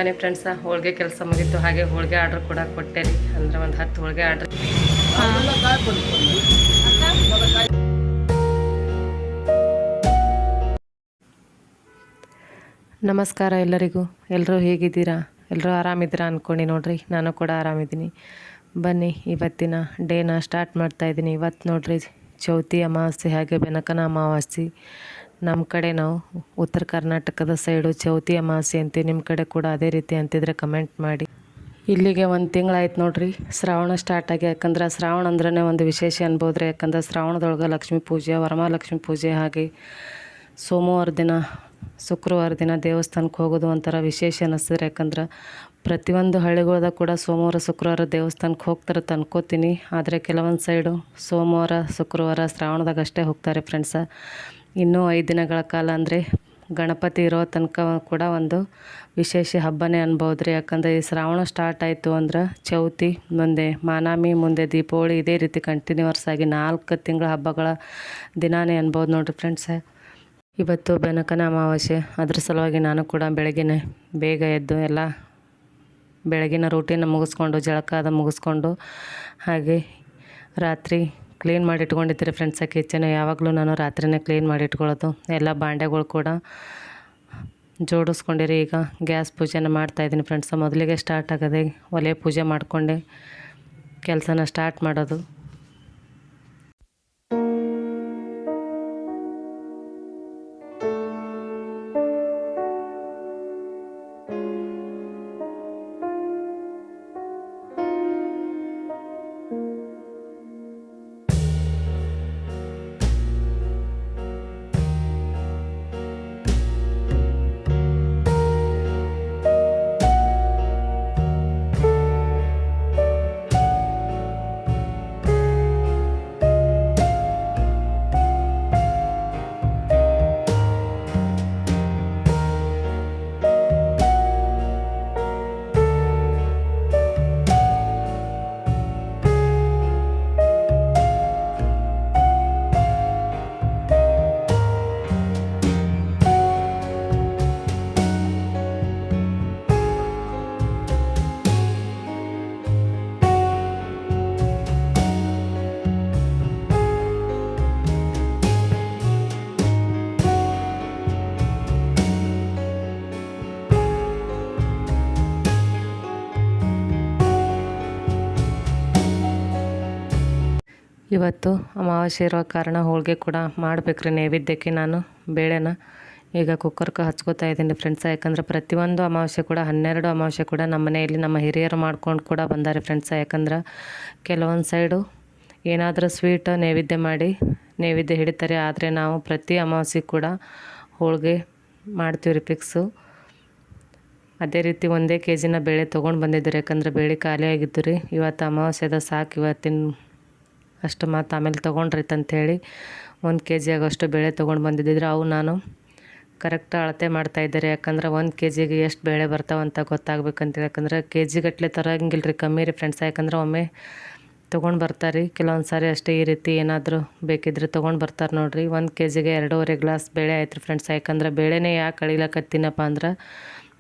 ಬನ್ನಿ ಫ್ರೆಂಡ್ಸ, ಹೋಳಿಗೆ ಕೆಲಸ ಮುಗೀತು. ಹಾಗೆ ಹೋಳಿಗೆ ಆರ್ಡ್ರ್ ಕೂಡ ಕೊಟ್ಟೆ ರೀ. ಅಂದರೆ ಒಂದು 10 ಹೋಳಿಗೆ ಆರ್ಡ್ರ್. ನಮಸ್ಕಾರ ಎಲ್ಲರಿಗೂ. ಎಲ್ಲರೂ ಹೇಗಿದ್ದೀರಾ? ಎಲ್ಲರೂ ಆರಾಮಿದ್ದೀರಾ ಅಂದ್ಕೊಂಡು ನೋಡ್ರಿ. ನಾನು ಕೂಡ ಆರಾಮಿದ್ದೀನಿ. ಬನ್ನಿ ಇವತ್ತಿನ ಡೇನ ಸ್ಟಾರ್ಟ್ ಮಾಡ್ತಾಯಿದ್ದೀನಿ. ಇವತ್ತು ನೋಡ್ರಿ ಚೌತಿ ಅಮಾವಾಸ್ಯೆ, ಹಾಗೆ ಬೆನಕನ ಅಮಾವಾಸ್ಯೆ. ನಮ್ಮ ಕಡೆ ನಾವು ಉತ್ತರ ಕರ್ನಾಟಕದ ಸೈಡು ಚೌತಿ ಅಮಾವಾಸ್ಯೆ ಅಂತೀವಿ. ನಿಮ್ಮ ಕಡೆ ಕೂಡ ಅದೇ ರೀತಿ ಅಂತಿದ್ರೆ ಕಮೆಂಟ್ ಮಾಡಿ. ಇಲ್ಲಿಗೆ 1 ತಿಂಗಳಾಯ್ತು ನೋಡ್ರಿ ಶ್ರಾವಣ ಸ್ಟಾರ್ಟ್ ಆಗಿ. ಯಾಕಂದ್ರೆ ಶ್ರಾವಣ ಅಂದ್ರೆ ಒಂದು ವಿಶೇಷ ಅನ್ಬೋದ್ರಿ. ಯಾಕಂದ್ರೆ ಶ್ರಾವಣದೊಳಗೆ ಲಕ್ಷ್ಮೀ ಪೂಜೆ, ವರಮಹಾಲಕ್ಷ್ಮಿ ಪೂಜೆ, ಹಾಗೆ ಸೋಮವಾರ ದಿನ ಶುಕ್ರವಾರ ದಿನ ದೇವಸ್ಥಾನಕ್ಕೆ ಹೋಗೋದು ಒಂಥರ ವಿಶೇಷ ಅನ್ನಿಸ್ತದೆ. ಯಾಕಂದ್ರೆ ಪ್ರತಿಯೊಂದು ಹಳ್ಳಿಗಳ್ದಾಗ ಕೂಡ ಸೋಮವಾರ ಶುಕ್ರವಾರ ದೇವಸ್ಥಾನಕ್ಕೆ ಹೋಗ್ತಾರೆ ಅನ್ಕೋತೀನಿ. ಆದರೆ ಕೆಲವೊಂದು ಸೈಡು ಸೋಮವಾರ ಶುಕ್ರವಾರ ಶ್ರಾವಣದಾಗ ಅಷ್ಟೇ ಹೋಗ್ತಾರೆ ಫ್ರೆಂಡ್ಸ. ಇನ್ನೂ 5 ದಿನಗಳ ಕಾಲ ಅಂದರೆ ಗಣಪತಿ ಇರೋ ತನಕ ಕೂಡ ಒಂದು ವಿಶೇಷ ಹಬ್ಬನೇ ಅನ್ಬೋದ್ರಿ. ಯಾಕಂದರೆ ಈ ಶ್ರಾವಣ ಸ್ಟಾರ್ಟ್ ಆಯಿತು ಅಂದ್ರೆ ಚೌತಿ, ಮುಂದೆ ಮಾನಾಮಿ, ಮುಂದೆ ದೀಪಾವಳಿ, ಇದೇ ರೀತಿ ಕಂಟಿನ್ಯೂವರ್ಸ್ ಆಗಿ 4 ತಿಂಗಳ ಹಬ್ಬಗಳ ದಿನಾನೇ ಅನ್ಬೋದು ನೋಡಿರಿ ಫ್ರೆಂಡ್ಸ. ಇವತ್ತು ಬೆನಕನ ಅಮಾವಾಸ್ಯೆ. ಅದ್ರ ಸಲುವಾಗಿ ನಾನು ಕೂಡ ಬೆಳಗಿನ ಬೇಗ ಎದ್ದು ಎಲ್ಲ ಬೆಳಗಿನ ರೂಟೀನ ಮುಗಿಸ್ಕೊಂಡು, ಜಳಕ ಅದು ಮುಗಿಸ್ಕೊಂಡು, ಹಾಗೆ ರಾತ್ರಿ ಕ್ಲೀನ್ ಮಾಡಿ ಇಟ್ಕೊಂಡಿರ್ತೀರಿ ಫ್ರೆಂಡ್ಸ. ಕಿಚನ್ ಯಾವಾಗಲೂ ನಾನು ರಾತ್ರಿನೇ ಕ್ಲೀನ್ ಮಾಡಿ ಇಟ್ಕೊಳ್ಳೋದು. ಎಲ್ಲ ಬಾಂಡೆಗಳು ಕೂಡ ಜೋಡಿಸ್ಕೊಂಡಿರಿ. ಈಗ ಗ್ಯಾಸ್ ಪೂಜೆನ ಮಾಡ್ತಾಯಿದ್ದೀನಿ ಫ್ರೆಂಡ್ಸ. ಮೊದಲಿಗೆ ಸ್ಟಾರ್ಟ್ ಆಗೋದೆ ಒಲೆ ಪೂಜೆ ಮಾಡಿಕೊಂಡೆ ಕೆಲಸನ ಸ್ಟಾರ್ಟ್ ಮಾಡೋದು. ಇವತ್ತು ಅಮಾವಾಸ್ಯೆ ಇರೋ ಕಾರಣ ಹೋಳಿಗೆ ಕೂಡ ಮಾಡಬೇಕ್ರಿ ನೈವೇದ್ಯಕ್ಕೆ. ನಾನು ಬೇಳೆನ ಈಗ ಕುಕ್ಕರ್ಗೆ ಹಚ್ಕೋತಾ ಇದ್ದೀನಿ ಫ್ರೆಂಡ್ಸ. ಯಾಕಂದರೆ ಪ್ರತಿಯೊಂದು ಅಮಾವಾಸ್ಯೆ ಕೂಡ 12 ಅಮಾವಾಸ್ಯೆ ಕೂಡ ನಮ್ಮ ಮನೆಯಲ್ಲಿ ನಮ್ಮ ಹಿರಿಯರು ಮಾಡ್ಕೊಂಡು ಕೂಡ ಬಂದಾರೆ ಫ್ರೆಂಡ್ಸ. ಯಾಕಂದ್ರೆ ಕೆಲವೊಂದು ಸೈಡು ಏನಾದರೂ ಸ್ವೀಟ್ ನೈವೇದ್ಯ ಮಾಡಿ ನೈವೇದ್ಯ ಹಿಡಿತಾರೆ. ಆದರೆ ನಾವು ಪ್ರತಿ ಅಮಾವಾಸ್ಯೆ ಕೂಡ ಹೋಳಿಗೆ ಮಾಡ್ತೀವಿ ರೀ ಫಿಕ್ಸು. ಅದೇ ರೀತಿ 1 kg ಬೇಳೆ ತೊಗೊಂಡು ಬಂದಿದ್ದೀರಿ. ಯಾಕಂದರೆ ಬೇಳೆ ಖಾಲಿ ಆಗಿದ್ದು ರೀ. ಇವತ್ತು ಅಮಾವಾಸ್ಯೆದ ಸಾಕು, ಇವತ್ತಿನ ಅಷ್ಟು ಮತ್ತು ಆಮೇಲೆ ತೊಗೊಂಡ್ರೈತೆ ಅಂಥೇಳಿ 1 kg ಆಗೋಷ್ಟು ಬೇಳೆ ತೊಗೊಂಡು ಬಂದಿದ್ದಿದ್ರೆ ಅವು ನಾನು ಕರೆಕ್ಟ್ ಅಳತೆ ಮಾಡ್ತಾಯಿದ್ದಾರೆ. ಯಾಕಂದ್ರೆ 1 kgಗೆ ಎಷ್ಟು ಬೇಳೆ ಬರ್ತಾವಂತ ಗೊತ್ತಾಗಬೇಕಂತೇಳಿ. ಯಾಕಂದ್ರೆ kg ಗಟ್ಟಲೆ ತರೋಂಗಿಲ್ಲ ರೀ, ಕಮ್ಮಿ ರೀ ಫ್ರೆಂಡ್ಸ. ಯಾಕಂದ್ರೆ ಒಮ್ಮೆ ತೊಗೊಂಡು ಬರ್ತಾರೆ ಕೆಲವೊಂದು ಸಾರಿ ಅಷ್ಟೇ. ಈ ರೀತಿ ಏನಾದರೂ ಬೇಕಿದ್ರೆ ತೊಗೊಂಡು ಬರ್ತಾರೆ ನೋಡಿರಿ. 1 kgಗೆ 2.5 ಗ್ಲಾಸ್ ಬೇಳೆ ಆಯ್ತು ರೀ ಫ್ರೆಂಡ್ಸ. ಯಾಕಂದ್ರೆ ಬೇಳೆನೇ ಯಾಕೆ ಅಳಿಲಕತ್ತೀನಪ್ಪ ಅಂದ್ರೆ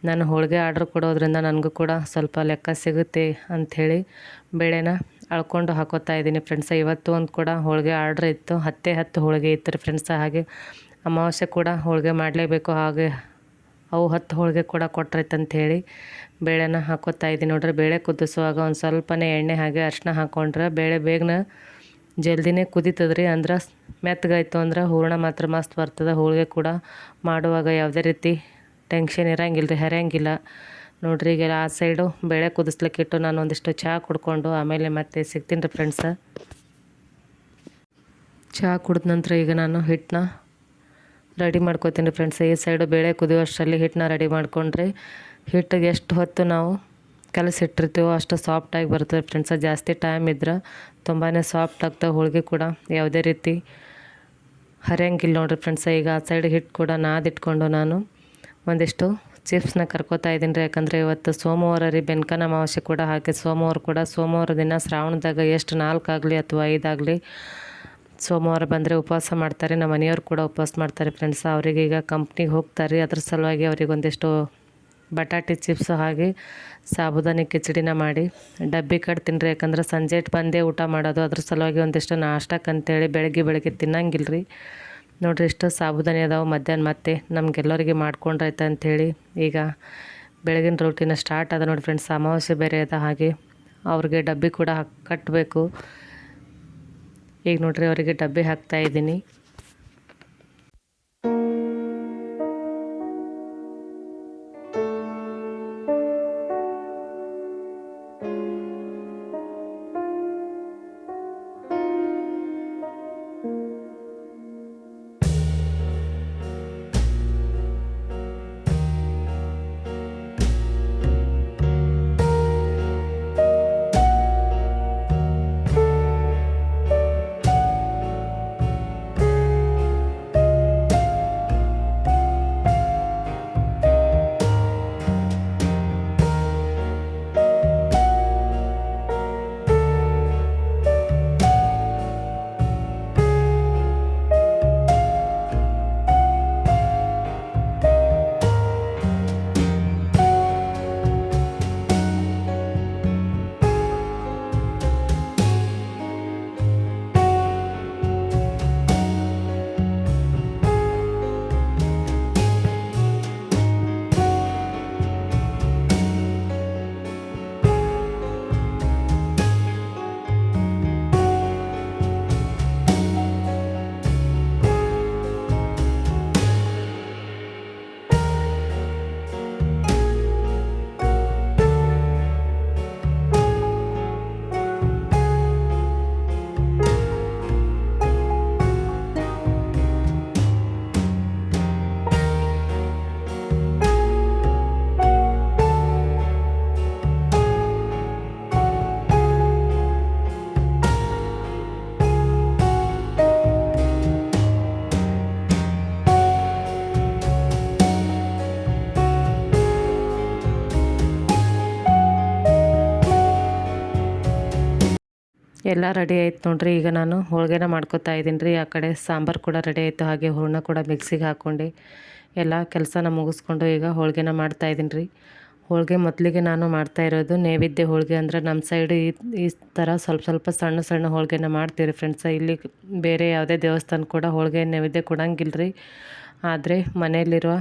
ನಾನು ಹೋಳಿಗೆ ಆರ್ಡ್ರ್ ಕೊಡೋದ್ರಿಂದ ನನಗೂ ಕೂಡ ಸ್ವಲ್ಪ ಲೆಕ್ಕ ಸಿಗುತ್ತೆ ಅಂಥೇಳಿ ಬೇಳೆನ ಅಳ್ಕೊಂಡು ಹಾಕೋತಾ ಇದ್ದೀನಿ ಫ್ರೆಂಡ್ಸ. ಇವತ್ತು ಒಂದು ಕೂಡ ಹೋಳಿಗೆ ಆರ್ಡ್ರ್ ಇತ್ತು. 10 ಹೋಳಿಗೆ ಇತ್ತು ರೀ ಫ್ರೆಂಡ್ಸ. ಹಾಗೆ ಅಮಾವಾಸ್ಯೆ ಕೂಡ ಹೋಳಿಗೆ ಮಾಡಲೇಬೇಕು. ಹಾಗೆ ಅವು 10 ಹೋಳಿಗೆ ಕೂಡ ಕೊಟ್ರೈತೆ ಅಂಥೇಳಿ ಬೇಳೆನ ಹಾಕೋತಾ ಇದ್ದೀನಿ ನೋಡ್ರಿ. ಬೇಳೆ ಕುದಿಸುವಾಗ ಒಂದು ಸ್ವಲ್ಪನೇ ಎಣ್ಣೆ ಹಾಗೆ ಅರಿಶಿನ ಹಾಕ್ಕೊಂಡ್ರೆ ಬೇಳೆ ಬೇಗನೆ ಜಲ್ದಿನೇ ಕುದೀತದ್ರಿ. ಅಂದ್ರೆ ಮೆತ್ತಗಾಯ್ತು ಅಂದ್ರೆ ಹೂರಣ ಮಾತ್ರ ಮಸ್ತ್ ಬರ್ತದೆ. ಹೋಳಿಗೆ ಕೂಡ ಮಾಡುವಾಗ ಯಾವುದೇ ರೀತಿ ಟೆನ್ಷನ್ ಇರೋಂಗಿಲ್ಲ ರೀ, ಹರಿಯಂಗಿಲ್ಲ ನೋಡ್ರಿ. ಈಗ ಆ ಸೈಡು ಬೇಳೆ ಕುದಿಸ್ಲಿಕ್ಕಿಟ್ಟು ನಾನು ಒಂದಿಷ್ಟು ಚಹಾ ಕುಡ್ಕೊಂಡು ಆಮೇಲೆ ಮತ್ತೆ ಸಿಗ್ತೀನಿ ರೀ ಫ್ರೆಂಡ್ಸ. ಚಹಾ ಕುಡಿದ ನಂತರ ಈಗ ನಾನು ಹಿಟ್ಟನ್ನ ರೆಡಿ ಮಾಡ್ಕೋತೀನಿ ಫ್ರೆಂಡ್ಸ್. ಈ ಸೈಡು ಬೇಳೆ ಕುದಿಯೋಷ್ಟರಲ್ಲಿ ಹಿಟ್ಟನ್ನ ರೆಡಿ ಮಾಡಿಕೊಂಡ್ರೆ ಹಿಟ್ಟಿಗೆ ಎಷ್ಟು ಹೊತ್ತು ನಾವು ಕಲಸಿಟ್ಟಿರ್ತೀವೋ ಅಷ್ಟು ಸಾಫ್ಟಾಗಿ ಬರ್ತದೆ ಫ್ರೆಂಡ್ಸ. ಜಾಸ್ತಿ ಟೈಮ್ ಇದ್ರೆ ತುಂಬಾ ಸಾಫ್ಟ್ ಆಗ್ತವೆ ಹೋಳಿಗೆ ಕೂಡ, ಯಾವುದೇ ರೀತಿ ಹರಿಯಂಗಿಲ್ಲ ನೋಡ್ರಿ ಫ್ರೆಂಡ್ಸ. ಈಗ ಆ ಸೈಡ್ ಹಿಟ್ಟು ಕೂಡ ನಾದಿಟ್ಕೊಂಡು ನಾನು ಒಂದಿಷ್ಟು ಚಿಪ್ಸ್ನ ಕರ್ಕೋತಾ ಇದ್ದೀನಿ ರೀ. ಯಾಕಂದರೆ ಇವತ್ತು ಸೋಮವಾರ ರೀ, ಬೆನಕನ ಅಮಾವಾಸ್ಯೆ ಕೂಡ. ಹಾಗೆ ಸೋಮವಾರ ದಿನ ಶ್ರಾವಣದಾಗ ಎಷ್ಟು 4 ಆಗಲಿ ಅಥವಾ 5 ಆಗಲಿ ಸೋಮವಾರ ಬಂದರೆ ಉಪವಾಸ ಮಾಡ್ತಾರೆ. ನಮ್ಮ ಮನೆಯವ್ರು ಕೂಡ ಉಪವಾಸ ಮಾಡ್ತಾರೆ ಫ್ರೆಂಡ್ಸ್. ಅವರಿಗೆ ಈಗ ಕಂಪ್ನಿಗೆ ಹೋಗ್ತಾರೆ. ಅದ್ರ ಸಲುವಾಗಿ ಅವ್ರಿಗೆ ಒಂದಿಷ್ಟು ಬಟಾಟೆ ಚಿಪ್ಸು ಹಾಗೆ ಸಾಬುದಾನಿ ಕಿಚಡಿನ ಮಾಡಿ ಡಬ್ಬಿ ಕಟ್ತೀನಿ ರೀ. ಯಾಕಂದ್ರೆ ಸಂಜೆ ಬಂದೇ ಊಟ ಮಾಡೋದು, ಅದ್ರ ಸಲುವಾಗಿ ಒಂದಿಷ್ಟು ನಾಷ್ಟಕ್ಕಂತೇಳಿ ಬೆಳಗ್ಗೆ ತಿನ್ನಂಗಿಲ್ಲ ರೀ. ನೋಡಿರಿ ಇಷ್ಟು ಸಾಬುದಾನಿ ಅದಾವೆ. ಮಧ್ಯಾಹ್ನ ಮತ್ತೆ ನಮಗೆಲ್ಲರಿಗೆ ಮಾಡ್ಕೊಂಡ್ರೈತೆ ಅಂಥೇಳಿ ಈಗ ಬೆಳಗಿನ ರೂಟೀನ ಸ್ಟಾರ್ಟ್ ಅದ ನೋಡಿ ಫ್ರೆಂಡ್ಸ್. ಅಮಾವಾಸ್ಯೆ ಬೇರೆ ಅದ, ಹಾಗೆ ಅವ್ರಿಗೆ ಡಬ್ಬಿ ಕೂಡ ಕಟ್ಟಬೇಕು. ಈಗ ನೋಡ್ರಿ ಅವರಿಗೆ ಡಬ್ಬಿ ಹಾಕ್ತಾಯಿದ್ದೀನಿ. ಎಲ್ಲ ರೆಡಿ ಆಯ್ತು ನೋಡ್ರಿ. ಈಗ ನಾನು ಹೋಳಿಗೆನ ಮಾಡ್ಕೊತಾ ಇದ್ದೀನಿ ರೀ. ಆ ಕಡೆ ಸಾಂಬಾರು ಕೂಡ ರೆಡಿ ಆಯಿತು, ಹಾಗೆ ಹೂರಣ ಕೂಡ ಮಿಕ್ಸಿಗೆ ಹಾಕ್ಕೊಂಡು ಎಲ್ಲ ಕೆಲಸನ ಮುಗಿಸ್ಕೊಂಡು ಈಗ ಹೋಳಿಗೆನ ಮಾಡ್ತಾಯಿದ್ದೀನಿ ರೀ. ಹೋಳಿಗೆ ಮೊದಲಿಗೆ ನಾನು ಮಾಡ್ತಾಯಿರೋದು ನೈವೇದ್ಯ ಹೋಳಿಗೆ. ಅಂದರೆ ನಮ್ಮ ಸೈಡು ಈ ಥರ ಸ್ವಲ್ಪ ಸಣ್ಣ ಹೋಳಿಗೆನ ಮಾಡ್ತೀವಿ ಫ್ರೆಂಡ್ಸ. ಇಲ್ಲಿ ಬೇರೆ ಯಾವುದೇ ದೇವಸ್ಥಾನ ಕೂಡ ಹೋಳಿಗೆ ನೈವೇದ್ಯ ಕೊಡಂಗಿಲ್ಲ ರೀ. ಆದರೆ ಮನೆಯಲ್ಲಿರುವ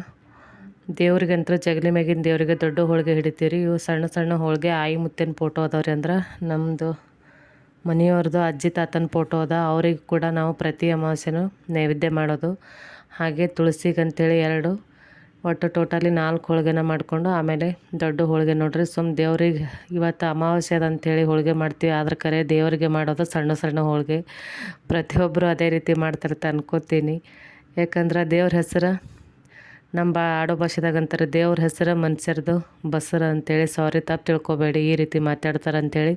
ದೇವ್ರಿಗಂತೂ ಜಗಲಿ ಮ್ಯಾಗಿನ ದೇವರಿಗೆ ದೊಡ್ಡ ಹೋಳಿಗೆ ಹಿಡಿತೀವಿ ರೀ. ಇವು ಸಣ್ಣ ಹೋಳಿಗೆ ಆಯಿ ಮುತ್ತಿನ ಫೋಟೋ ಅದಾವ್ರಿ. ಅಂದ್ರೆ ನಮ್ಮದು ಮನೆಯವ್ರದ್ದು ಅಜ್ಜಿ ತಾತನ ಫೋಟೋ ಅದ, ಅವ್ರಿಗೆ ಕೂಡ ನಾವು ಪ್ರತಿ ಅಮಾವಾಸ್ಯೆನೂ ನೈವೇದ್ಯ ಮಾಡೋದು. ಹಾಗೆ ತುಳಸಿಗಂತೇಳಿ 2, ಒಟ್ಟು ಟೋಟಲಿ 4 ಹೋಳಿಗೆನ ಮಾಡಿಕೊಂಡು ಆಮೇಲೆ ದೊಡ್ಡ ಹೋಳಿಗೆ ನೋಡ್ರಿ. ದೇವ್ರಿಗೆ ಇವತ್ತು ಅಮಾವಾಸ್ಯೆ ಅದಂತೇಳಿ ಹೋಳಿಗೆ ಮಾಡ್ತೀವಿ, ಆದ್ರೆ ಕರೆ ದೇವರಿಗೆ ಮಾಡೋದು ಸಣ್ಣ ಹೋಳಿಗೆ. ಪ್ರತಿಯೊಬ್ಬರು ಅದೇ ರೀತಿ ಮಾಡ್ತಾರೆ ಅನ್ಕೋತೀನಿ. ಯಾಕಂದ್ರೆ ದೇವ್ರ ಹೆಸರು ನಮ್ಮ ಆಡೋ ಭಾಷೆದಾಗ ಅಂತಾರೆ, ದೇವ್ರ ಹೆಸರು ಮನುಷ್ಯರದು ಬಸರ ಅಂತೇಳಿ. ಸಾರಿ, ತಪ್ಪು ತಿಳ್ಕೊಬೇಡಿ, ಈ ರೀತಿ ಮಾತಾಡ್ತಾರೆ ಅಂಥೇಳಿ.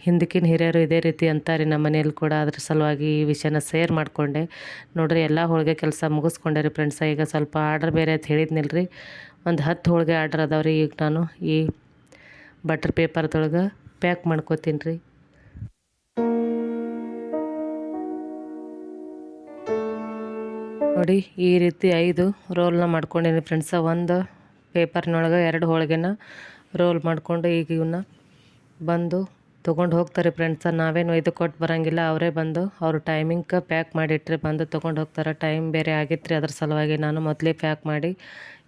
ಹಿಂದಕ್ಕಿನ ಹಿರಿಯರು ಇದೇ ರೀತಿ ಅಂತಾರೆ ನಮ್ಮ ಮನೇಲಿ ಕೂಡ. ಅದ್ರ ಸಲುವಾಗಿ ಈ ವಿಷಯನ ಶೇರ್ ಮಾಡಿಕೊಂಡೆ ನೋಡ್ರಿ. ಎಲ್ಲ ಹೋಳಿಗೆ ಕೆಲಸ ಮುಗಿಸ್ಕೊಂಡೆ ರೀ ಫ್ರೆಂಡ್ಸ. ಈಗ ಸ್ವಲ್ಪ ಆರ್ಡ್ರ್ ಬೇರೆ ಅಂತ ಹೇಳಿದ್ನಿಲ್ಲ ರೀ, ಒಂದು 10 ಹೋಳಿಗೆ ಆರ್ಡ್ರ್ ಅದಾವ್ರಿ. ಈಗ ನಾನು ಈ ಬಟರ್ ಪೇಪರ್ದೊಳಗೆ ಪ್ಯಾಕ್ ಮಾಡ್ಕೋತೀನಿ ರೀ. ನೋಡಿ ಈ ರೀತಿ 5 ರೋಲ್ನ ಮಾಡ್ಕೊಂಡೀನಿ ಫ್ರೆಂಡ್ಸ. ಒಂದು ಪೇಪರ್ನೊಳಗೆ 2 ಹೋಳಿಗೆನ ರೋಲ್ ಮಾಡಿಕೊಂಡು ಈಗ ಇವನ್ನ ಬಂದು ತೊಗೊಂಡು ಹೋಗ್ತಾರೆ ಫ್ರೆಂಡ್ಸ. ನಾವೇನು ಒಯ್ದು ಕೊಟ್ಟು ಬರೋಂಗಿಲ್ಲ, ಅವರೇ ಬಂದು ಅವ್ರ ಟೈಮಿಂಗ್ಗೆ ಪ್ಯಾಕ್ ಮಾಡಿಟ್ರೆ ಬಂದು ತೊಗೊಂಡು ಹೋಗ್ತಾರೆ. ಟೈಮ್ ಬೇರೆ ಆಗಿತ್ತು ರೀ, ಅದ್ರ ಸಲುವಾಗಿ ನಾನು ಮೊದಲೇ ಪ್ಯಾಕ್ ಮಾಡಿ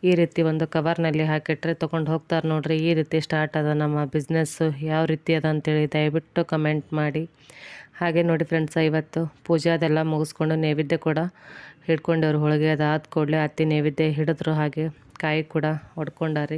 ಈ ರೀತಿ ಒಂದು ಕವರ್ನಲ್ಲಿ ಹಾಕಿಟ್ರೆ ತೊಗೊಂಡು ಹೋಗ್ತಾರೆ ನೋಡ್ರಿ. ಈ ರೀತಿ ಸ್ಟಾರ್ಟ್ ಅದ ನಮ್ಮ ಬಿಸ್ನೆಸ್ಸು. ಯಾವ ರೀತಿ ಅದ ಅಂತೇಳಿ ದಯವಿಟ್ಟು ಕಮೆಂಟ್ ಮಾಡಿ. ಹಾಗೆ ನೋಡಿ ಫ್ರೆಂಡ್ಸ, ಇವತ್ತು ಪೂಜೆ ಅದೆಲ್ಲ ಮುಗಿಸ್ಕೊಂಡು ನೈವೇದ್ಯ ಕೂಡ ಹಿಡ್ಕೊಂಡವ್ರು. ಹೋಳಿಗೆ ಅದಾದ ಕೂಡಲೇ ಅತ್ತಿ ನೈವೇದ್ಯ ಹಿಡಿದ್ರು, ಹಾಗೆ ಕಾಯಿ ಕೂಡ ಹೊಡ್ಕೊಂಡಾರಿ.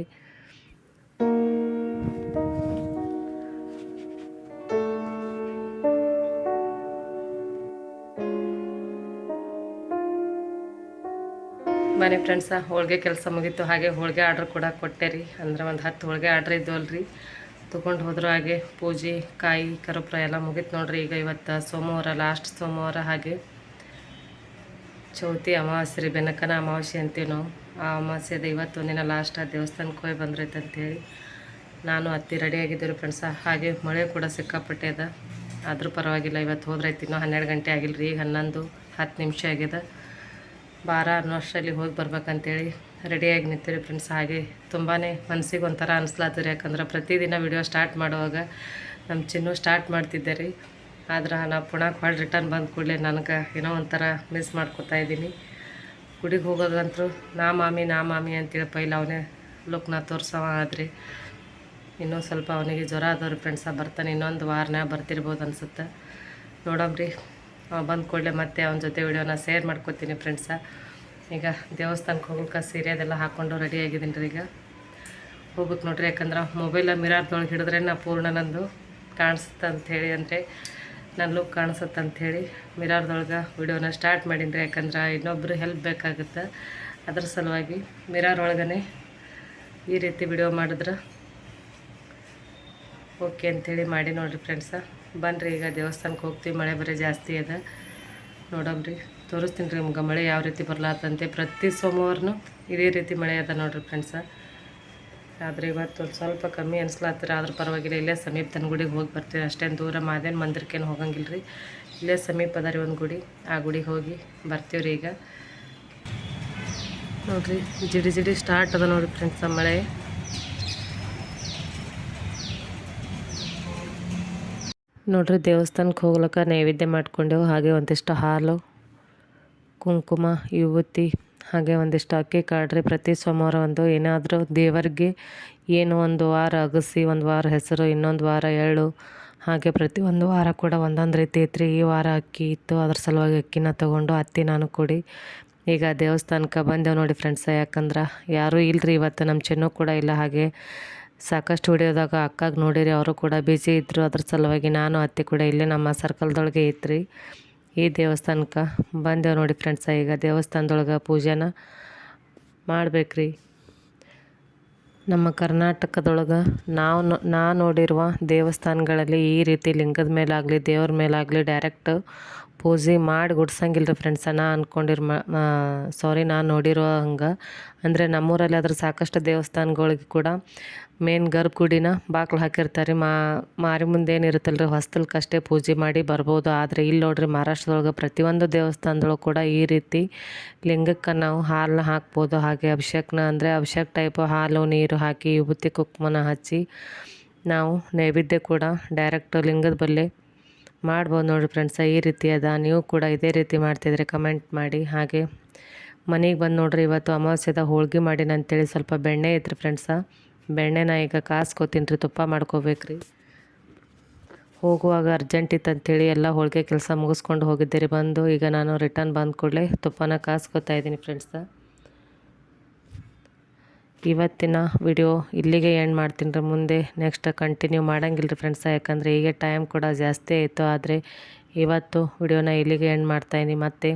ಬನ್ನಿ ಫ್ರೆಂಡ್ಸ, ಹೋಳಿಗೆ ಕೆಲಸ ಮುಗೀತು. ಹಾಗೆ ಹೋಳಿಗೆ ಆರ್ಡ್ರ್ ಕೂಡ ಕೊಟ್ಟೆ ರೀ. ಅಂದ್ರೆ ಒಂದು 10 ಹೋಳಿಗೆ ಆರ್ಡ್ರ್ ಇದ್ದವಲ್ರಿ, ತೊಗೊಂಡು ಹೋದ್ರು. ಹಾಗೆ ಪೂಜೆ ಕಾಯಿ ಕರ್ಪೂರ ಎಲ್ಲ ಮುಗೀತು ನೋಡ್ರಿ. ಈಗ ಇವತ್ತು ಸೋಮವಾರ, ಲಾಸ್ಟ್ ಸೋಮವಾರ, ಹಾಗೆ ಚೌತಿ ಅಮಾವಾಸ್ಯೆ ರೀ. ಬೆನಕನ ಅಮಾವಾಸ್ಯೆ ಅಂತೀವಿ ನಾವು. ಆ ಅಮಾವಾಸ್ಯೆದ ಇವತ್ತು ಒಂದಿನ ಲಾಸ್ಟ್ ಆ ದೇವಸ್ಥಾನಕ್ಕೆ ಹೋಗಿ ಬಂದ್ರೈತೆ ಅಂಥೇಳಿ ನಾನು ಅತ್ತಿ ರೆಡಿಯಾಗಿದ್ದೀವಿ ಫ್ರೆಂಡ್ಸ. ಹಾಗೆ ಮಳೆ ಕೂಡ ಸಿಕ್ಕಾಪಟ್ಟೆ ಅದ, ಆದರೂ ಪರವಾಗಿಲ್ಲ. ಇವತ್ತು ಹೋದ್ರೈತಿ. ಇನ್ನೂ 12 ಗಂಟೆ ಆಗಿಲ್ಲ ರೀ, ಈಗ 11:10 ನಿಮಿಷ ಆಗ್ಯದ. ಬಾರ ಅನ್ನೋ ಅಷ್ಟರಲ್ಲಿ ಹೋಗಿ ಬರ್ಬೇಕಂತೇಳಿ ರೆಡಿಯಾಗಿ ನಿಂತೀರಿ ಫ್ರೆಂಡ್ಸ್. ಹಾಗೆ ತುಂಬಾ ಮನಸ್ಸಿಗೆ ಒಂಥರ ಅನಿಸ್ಲಾತ್ರಿ, ಯಾಕಂದ್ರೆ ಪ್ರತಿದಿನ ವಿಡಿಯೋ ಸ್ಟಾರ್ಟ್ ಮಾಡುವಾಗ ನಮ್ಮ ಚಿನ್ನು ಸ್ಟಾರ್ಟ್ ಮಾಡ್ತಿದ್ದೆ ರೀ. ಆದ್ರೆ ನಾವು ಪುಣಾಕ್ ಹೊಳ್ಳಿ ರಿಟರ್ನ್ ಬಂದ ಕೂಡಲೇ ನನಗೆ ಏನೋ ಒಂಥರ ಮಿಸ್ ಮಾಡ್ಕೊತಾ ಇದ್ದೀನಿ. ಗುಡಿಗೆ ಹೋಗೋದಂತರೂ ನಾ ಮಾಮಿ ಅಂತೇಳಿ ಪೈಲ ಅವನೇ ಲುಕ್ನ ತೋರ್ಸವ ಆದ್ರಿ. ಇನ್ನೂ ಸ್ವಲ್ಪ ಅವನಿಗೆ ಜ್ವರ ಆದವ್ರಿ ಫ್ರೆಂಡ್ಸ, ಬರ್ತಾನೆ ಇನ್ನೊಂದು ವಾರನ್ಯಾಗ ಬರ್ತಿರ್ಬೋದು ಅನ್ಸುತ್ತೆ. ನೋಡಮ್ರಿ, ಬಂದ ಕೂಡಲೇ ಮತ್ತೆ ಅವನ ಜೊತೆ ವಿಡಿಯೋನ ಶೇರ್ ಮಾಡ್ಕೊತೀನಿ ಫ್ರೆಂಡ್ಸ. ಈಗ ದೇವಸ್ಥಾನಕ್ಕೆ ಹೋಗ್ಲಿಕ್ಕೆ ಸೀರೆ ಅದೆಲ್ಲ ಹಾಕ್ಕೊಂಡು ರೆಡಿ ಆಗಿದ್ದೀನಿ ರೀ. ಈಗ ಹೋಗ್ಬೇಕು ನೋಡ್ರಿ, ಯಾಕಂದ್ರೆ ಮೊಬೈಲ ಮಿರಾರ್ದೊಳಗೆ ಹಿಡಿದ್ರೆ ನಾ ಪೂರ್ಣ ನಂದು ಕಾಣಿಸುತ್ತೆ ಅಂಥೇಳಿ, ಅಂದರೆ ನನ್ನ ಲುಕ್ ಕಾಣಿಸುತ್ತೆ ಅಂಥೇಳಿ ಮಿರಾರ್ದೊಳಗೆ ವಿಡಿಯೋನ ಸ್ಟಾರ್ಟ್ ಮಾಡೀನಿ ರೀ. ಯಾಕಂದ್ರೆ ಇನ್ನೊಬ್ಬರು ಹೆಲ್ಪ್ ಬೇಕಾಗುತ್ತೆ, ಅದ್ರ ಸಲುವಾಗಿ ಮಿರಾರ್ ಒಳಗನೆ ಈ ರೀತಿ ವಿಡಿಯೋ ಮಾಡಿದ್ರೆ ಓಕೆ ಅಂಥೇಳಿ ಮಾಡಿ ನೋಡಿರಿ ಫ್ರೆಂಡ್ಸ. ಬನ್ನಿರಿ, ಈಗ ದೇವಸ್ಥಾನಕ್ಕೆ ಹೋಗ್ತೀವಿ. ಮಳೆ ಬರೀ ಜಾಸ್ತಿ ಅದ, ನೋಡಮ್ರಿ, ತೋರಿಸ್ತೀನಿ ರೀ ನಿಮ್ಗೆ ಮಳೆ ಯಾವ ರೀತಿ ಬರ್ಲಾತಂತೆ. ಪ್ರತಿ ಸೋಮವಾರನೂ ಇದೇ ರೀತಿ ಮಳೆ ಅದ ನೋಡಿರಿ ಫ್ರೆಂಡ್ಸ. ಆದರೆ ಇವತ್ತು ಒಂದು ಸ್ವಲ್ಪ ಕಮ್ಮಿ ಅನಿಸ್ಲಾತ್ತರ, ಆದ್ರೆ ಪರವಾಗಿಲ್ಲ. ಇಲ್ಲೇ ಸಮೀಪ ತನ್ನ ಗುಡಿಗೆ ಹೋಗಿ ಬರ್ತೀವಿ, ಅಷ್ಟೇನು ದೂರ ಮಾದೇನ ಮಂದಿರಕ್ಕೇನು ಹೋಗಂಗಿಲ್ಲ ರೀ. ಇಲ್ಲೇ ಸಮೀಪ ಅದ ರೀ ಒಂದು ಗುಡಿ, ಆ ಗುಡಿಗೆ ಹೋಗಿ ಬರ್ತೀವಿ ರೀ. ಈಗ ನೋಡಿರಿ, ಜಿಡಿ ಸ್ಟಾರ್ಟ್ ಅದ ನೋಡಿರಿ ಫ್ರೆಂಡ್ಸ ಮಳೆ. ನೋಡಿರಿ, ದೇವಸ್ಥಾನಕ್ಕೆ ಹೋಗ್ಲಿಕ್ಕೆ ನೈವೇದ್ಯ ಮಾಡ್ಕೊಂಡೆವು. ಹಾಗೆ ಒಂದಿಷ್ಟು ಹಾಲು, ಕುಂಕುಮ, ವಿಭೂತಿ, ಹಾಗೆ ಒಂದಿಷ್ಟು ಅಕ್ಕಿ ಕಾಳ್ರಿ. ಪ್ರತಿ ಸೋಮವಾರ ಒಂದು ಏನಾದರೂ ದೇವರಿಗೆ ಏನು ಒಂದು ವಾರ ಅಗಸಿ, ಒಂದು ವಾರ ಹೆಸರು, ಇನ್ನೊಂದು ವಾರ ಎಳ್ಳು, ಹಾಗೆ ಪ್ರತಿ ಒಂದು ವಾರ ಕೂಡ ಒಂದೊಂದು ರೀತಿ ಐತ್ರಿ. ಈ ವಾರ ಅಕ್ಕಿ ಇತ್ತು, ಅದ್ರ ಸಲುವಾಗಿ ಅಕ್ಕಿನ ತೊಗೊಂಡು ಅತ್ತಿ ನಾನು ಕೊಡಿ ಈಗ ದೇವಸ್ಥಾನಕ್ಕೆ ಬಂದೆವು ನೋಡಿ ಫ್ರೆಂಡ್ಸ. ಯಾಕಂದ್ರೆ ಯಾರೂ ಇಲ್ಲರಿ ಇವತ್ತು, ನಮ್ಮ ಚಿನ್ನು ಕೂಡ ಇಲ್ಲ. ಹಾಗೆ ಸಾಕಷ್ಟು ವಿಡಿಯೋದಾಗ ಅಕ್ಕಾಗ ನೋಡಿರಿ, ಅವರು ಕೂಡ ಬ್ಯುಸಿ ಇದ್ದರು. ಅದ್ರ ಸಲುವಾಗಿ ನಾನು ಅತ್ತೆ ಕೂಡ ಇಲ್ಲೇ ನಮ್ಮ ಸರ್ಕಲ್ದೊಳಗೆ ಐತ್ರಿ ಈ ದೇವಸ್ಥಾನಕ್ಕೆ ಬಂದೆವು ನೋಡಿ ಫ್ರೆಂಡ್ಸ. ಈಗ ದೇವಸ್ಥಾನದೊಳಗೆ ಪೂಜೆನ ಮಾಡ್ಬೇಕ್ರಿ. ನಮ್ಮ ಕರ್ನಾಟಕದೊಳಗೆ ನಾ ನೋಡಿರುವ ದೇವಸ್ಥಾನಗಳಲ್ಲಿ ಈ ರೀತಿ ಲಿಂಗದ ಮೇಲಾಗಲಿ ದೇವ್ರ ಮೇಲಾಗಲಿ ಡೈರೆಕ್ಟ್ ಪೂಜೆ ಮಾಡಿ ಗುಡ್ಸಂಗಿಲ್ಲ ರೀ ಫ್ರೆಂಡ್ಸ. ನಾನು ನೋಡಿರೋ ಹಂಗೆ. ಅಂದರೆ ನಮ್ಮೂರಲ್ಲಿ ಅದ್ರ ಸಾಕಷ್ಟು ದೇವಸ್ಥಾನಗಳಿಗೆ ಕೂಡ ಮೇನ್ ಗರ್ಭಗುಡಿನ ಬಾಕ್ಲು ಹಾಕಿರ್ತಾರೆ. ಮಾರಿ ಮುಂದೆ ಏನಿರುತ್ತಲ್ಲ ರೀ, ಹೊಸ್ತಲ್ಕಷ್ಟೇ ಪೂಜೆ ಮಾಡಿ ಬರ್ಬೋದು. ಆದರೆ ಇಲ್ಲಿ ನೋಡ್ರಿ, ಮಹಾರಾಷ್ಟ್ರದೊಳಗೆ ಪ್ರತಿಯೊಂದು ದೇವಸ್ಥಾನದೊಳಗೆ ಕೂಡ ಈ ರೀತಿ ಲಿಂಗಕ್ಕೆ ನಾವು ಹಾಲನ್ನ ಹಾಕ್ಬೋದು. ಹಾಗೆ ಅಭಿಷೇಕ ಟೈಪು ಹಾಲು ನೀರು ಹಾಕಿ ವಿಭೂತಿ ಕುಂಕುಮನ ಹಚ್ಚಿ ನಾವು ನೈವೇದ್ಯ ಕೂಡ ಡೈರೆಕ್ಟ್ ಲಿಂಗದ ಬಲ್ಲೆ ಮಾಡ್ಬೋದು ನೋಡಿರಿ ಫ್ರೆಂಡ್ಸ. ಈ ರೀತಿ ಅದ. ನೀವು ಕೂಡ ಇದೇ ರೀತಿ ಮಾಡ್ತಿದ್ರೆ ಕಮೆಂಟ್ ಮಾಡಿ. ಹಾಗೆ ಮನೆಗೆ ಬಂದು ನೋಡ್ರಿ, ಇವತ್ತು ಅಮಾವಾಸ್ಯೆದ ಹೋಳ್ಗೆ ಮಾಡೀನಿ ಅಂತೇಳಿ ಸ್ವಲ್ಪ ಬೆಣ್ಣೆ ಐತ್ರಿ ಫ್ರೆಂಡ್ಸ. ಬೆಣ್ಣೆನ ಈಗ ಕಾಸ್ಕೋತೀನಿ ರೀ, ತುಪ್ಪ ಮಾಡ್ಕೋಬೇಕ್ರಿ. ಹೋಗುವಾಗ ಅರ್ಜೆಂಟ್ ಇತ್ತು ಅಂಥೇಳಿ ಎಲ್ಲ ಹೋಳಿಗೆ ಕೆಲಸ ಮುಗಿಸ್ಕೊಂಡು ಹೋಗಿದ್ದೆ ರೀ. ಬಂದು ಈಗ ನಾನು ರಿಟರ್ನ್ ಬಂದ ಕೂಡಲೇ ತುಪ್ಪನ ಕಾಸ್ಕೋತಾ ಇದ್ದೀನಿ ಫ್ರೆಂಡ್ಸ. ಇವತ್ತಿನ ವಿಡಿಯೋ ಇಲ್ಲಿಗೆ ಎಂಡ್ ಮಾಡ್ತೀನಿ ರೀ. ಮುಂದೆ ನೆಕ್ಸ್ಟ್ ಕಂಟಿನ್ಯೂ ಮಾಡಂಗಿಲ್ಲ ರೀ ಫ್ರೆಂಡ್ಸ, ಯಾಕಂದರೆ ಈಗ ಟೈಮ್ ಕೂಡ ಜಾಸ್ತಿ ಆಯಿತು. ಆದರೆ ಇವತ್ತು ವಿಡಿಯೋನ ಇಲ್ಲಿಗೆ ಎಂಡ್ ಮಾಡ್ತಾಯಿದ್ದೀನಿ. ಮತ್ತು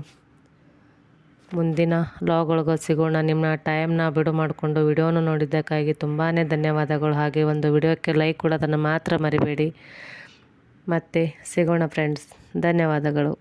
ಮುಂದಿನ ವ್ಲಾಗ್ ಒಳಗೆ ಸಿಗೋಣ. ನಿಮ್ಮ ಟೈಮ್ನ ಬಿಡು ಮಾಡಿಕೊಂಡು ವಿಡಿಯೋನ ನೋಡಿದ್ದಕ್ಕಾಗಿ ತುಂಬಾ ಧನ್ಯವಾದಗಳು. ಹಾಗೆ ಒಂದು ವಿಡಿಯೋಕ್ಕೆ ಲೈಕ್ ಕೊಡೋದನ್ನು ಮಾತ್ರ ಮರಿಬೇಡಿ. ಮತ್ತೆ ಸಿಗೋಣ ಫ್ರೆಂಡ್ಸ್, ಧನ್ಯವಾದಗಳು.